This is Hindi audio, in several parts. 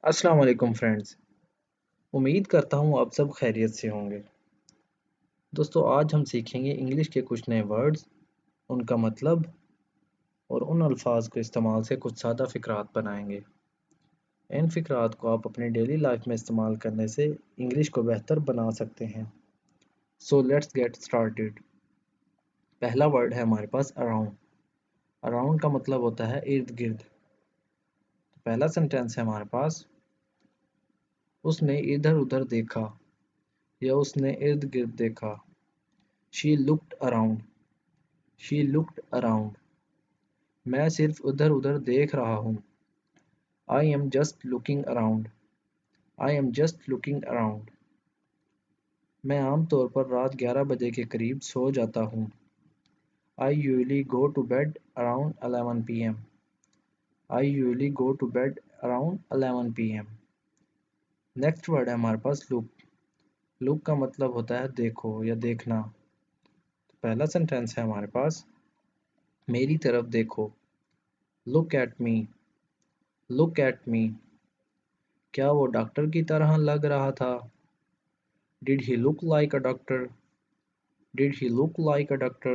अस्सलाम वालेकुम फ्रेंड्स। उम्मीद करता हूँ आप सब खैरियत से होंगे। दोस्तों आज हम सीखेंगे इंग्लिश के कुछ नए वर्ड्स, उनका मतलब और उन अल्फाज को इस्तेमाल से कुछ सादा फ़िक्रात बनाएंगे। इन फ़िक्रात को आप अपनी डेली लाइफ में इस्तेमाल करने से इंग्लिश को बेहतर बना सकते हैं। So let's get started. पहला वर्ड है हमारे पास अराउंड। अराउंड का मतलब होता है इर्द गिर्द। तो पहला सेंटेंस है हमारे पास, उसने इधर उधर देखा या उसने इर्द गिर्द देखा। She looked around. She looked around. मैं सिर्फ इधर उधर देख रहा हूँ। I am just looking around. I am just looking around. मैं आमतौर पर रात 11 बजे के करीब सो जाता हूँ। I usually go to bed around 11 PM। I usually go to bed around 11 PM। Next word है हमारे पास लुक। लुक का मतलब होता है देखो या देखना। तो पहला सेंटेंस है हमारे पास, मेरी तरफ देखो। Look at me. Look at me. क्या वो डॉक्टर की तरह लग रहा था? Did he look like a doctor? Did he look like a doctor?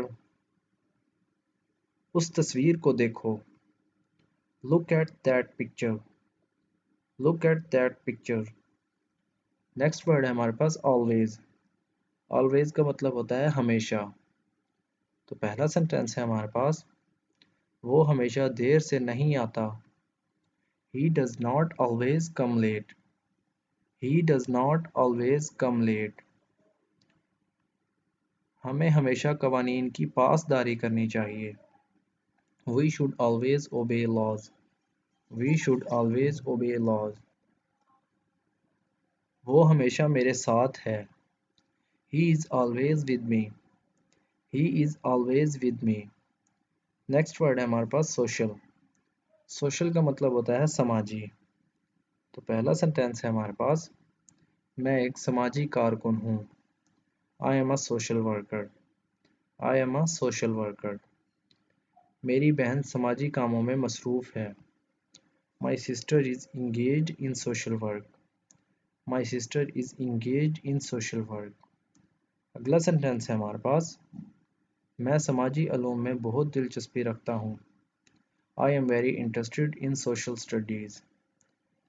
उस तस्वीर को देखो। Look at that picture. Look at that picture. Next word है हमारे पास always. Always का मतलब होता है हमेशा। तो पहला सेंटेंस है हमारे पास, वो हमेशा देर से नहीं आता। He does not always come late. He does not always come late. हमें हमेशा कवानीन की पासदारी करनी चाहिए। We should always obey laws. We should always obey laws. वो हमेशा मेरे साथ है। He is always with me. He is always with me. Next word है हमारे पास सोशल। सोशल का मतलब होता है समाजी। तो पहला सेंटेंस है हमारे पास, मैं एक समाजी कारकुन हूँ। I am a social worker. I am a social worker. मेरी बहन समाजी कामों में मसरूफ़ है। My sister is engaged in social work. My sister is engaged in social work. अगला सेंटेंस है हमारे पास, मैं समाजी इल्म में बहुत दिलचस्पी रखता हूँ। I am very interested in social studies.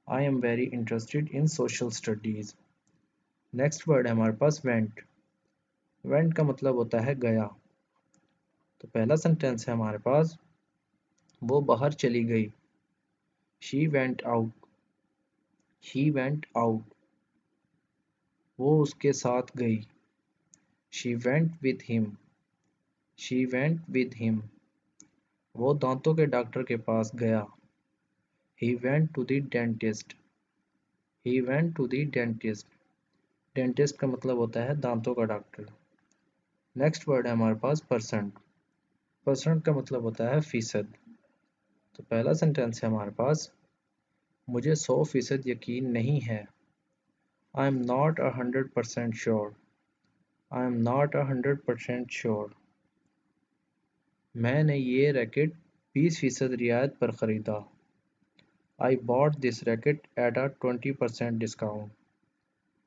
I am very interested in social studies. Next word है हमारे पास went. went का मतलब होता है गया। तो पहला सेंटेंस है हमारे पास, वो बाहर चली गई। She went out. She went out. वो उसके साथ गई। She went with him. She went with him. वो दांतों के डॉक्टर के पास गया। He went to the dentist. He went to the dentist. Dentist का मतलब होता है दांतों का डॉक्टर। नेक्स्ट वर्ड है हमारे पास परसेंट। परसेंट का मतलब होता है फीसद। तो पहला सेंटेंस है हमारे पास, मुझे 100% यकीन नहीं है। I am not 100% sure. I am not 100% sure. मैंने ये रैकेट 20% रियायत पर ख़रीदा। I bought this racket at a 20% discount.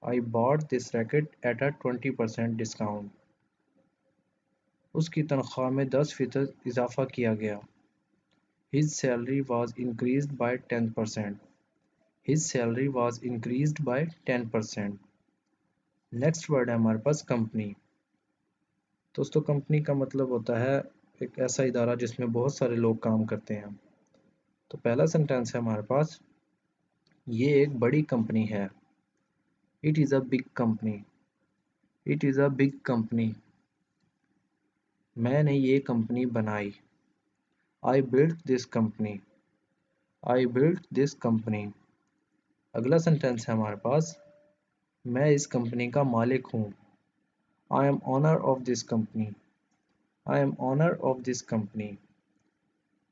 I bought this racket at a 20% discount. उसकी तनख्वाह में 10% इजाफा किया गया। His salary was increased by 10%. His salary was increased by 10%. Next word है हमारे पास कंपनी। दोस्तों कंपनी का मतलब होता है एक ऐसा इदारा जिसमें बहुत सारे लोग काम करते हैं। तो पहला सेंटेंस है हमारे पास, ये एक बड़ी कंपनी है। It is a big company. It is a big company. मैंने ये कंपनी बनाई। I built this company. I built this company. अगला सेंटेंस है हमारे पास, मैं इस कंपनी का मालिक हूँ। I am owner of this company. I am owner of this company.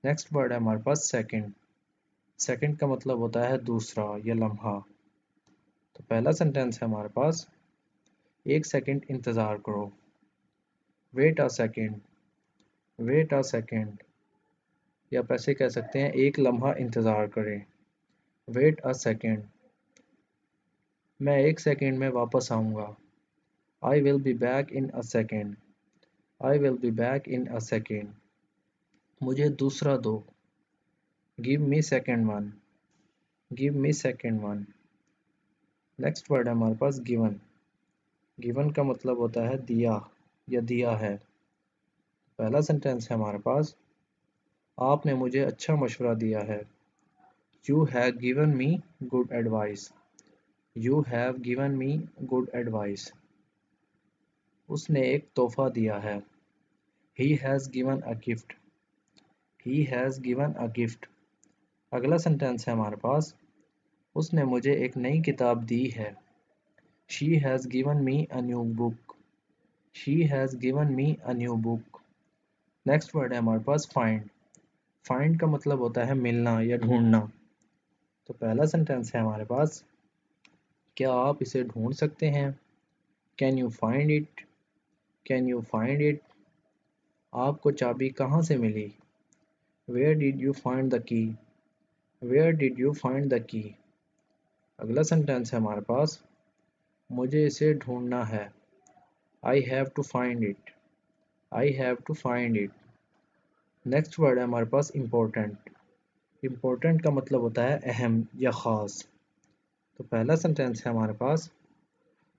Next word है हमारे पास सेकंड। सेकंड का मतलब होता है दूसरा या लम्हा। तो पहला सेंटेंस है हमारे पास, एक सेकंड इंतज़ार करो। Wait a second. Wait a second. या आप ऐसे कह सकते हैं एक लम्हा इंतज़ार करें। वेट अ सेकेंड, मैं 1 सेकेंड में वापस आऊँगा। I will be back in a second, I will be back in a second. मुझे दूसरा दो, give me second one, give me second one. Next word है हमारे पास गिवन। गिवन का मतलब होता है दिया या दिया है। पहला सेंटेंस है हमारे पास, आपने मुझे अच्छा मशवरा दिया है। You have given me good advice, you have given me good advice. उसने एक तोहफा दिया है। He has given a gift, he has given a gift. अगला सेंटेंस है हमारे पास, उसने मुझे एक नई किताब दी है। She has given me a new book, she has given me a new book. Next word है हमारे पास फाइंड। फाइंड का मतलब होता है मिलना या ढूंढना। तो पहला सेंटेंस है हमारे पास, क्या आप इसे ढूंढ सकते हैं? Can you find it, can you find it. आपको चाबी कहाँ से मिली? Where did you find the key, where did you find the key. अगला सेंटेंस है हमारे पास, मुझे इसे ढूंढना है। I have to find it, I have to find it. Next word है हमारे पास इम्पोर्टेंट। इम्पोर्टेंट का मतलब होता है अहम या ख़ास। तो पहला सेंटेंस है हमारे पास,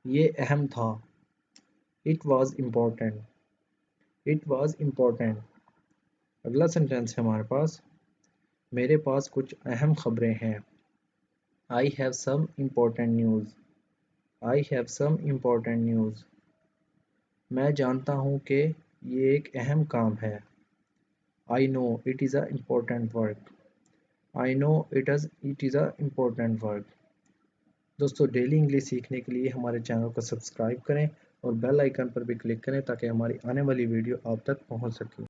ये अहम था। It was important, it was important. अगला सेंटेंस है हमारे पास, मेरे पास कुछ अहम खबरें हैं। I have some important news, I have some important news. मैं जानता हूँ कि ये एक अहम काम है। I know it is a important work, I know it is a important work. दोस्तों डेली इंग्लिश सीखने के लिए हमारे चैनल को सब्सक्राइब करें और बेल आइकन पर भी क्लिक करें ताकि हमारी आने वाली वीडियो आप तक पहुंच सके।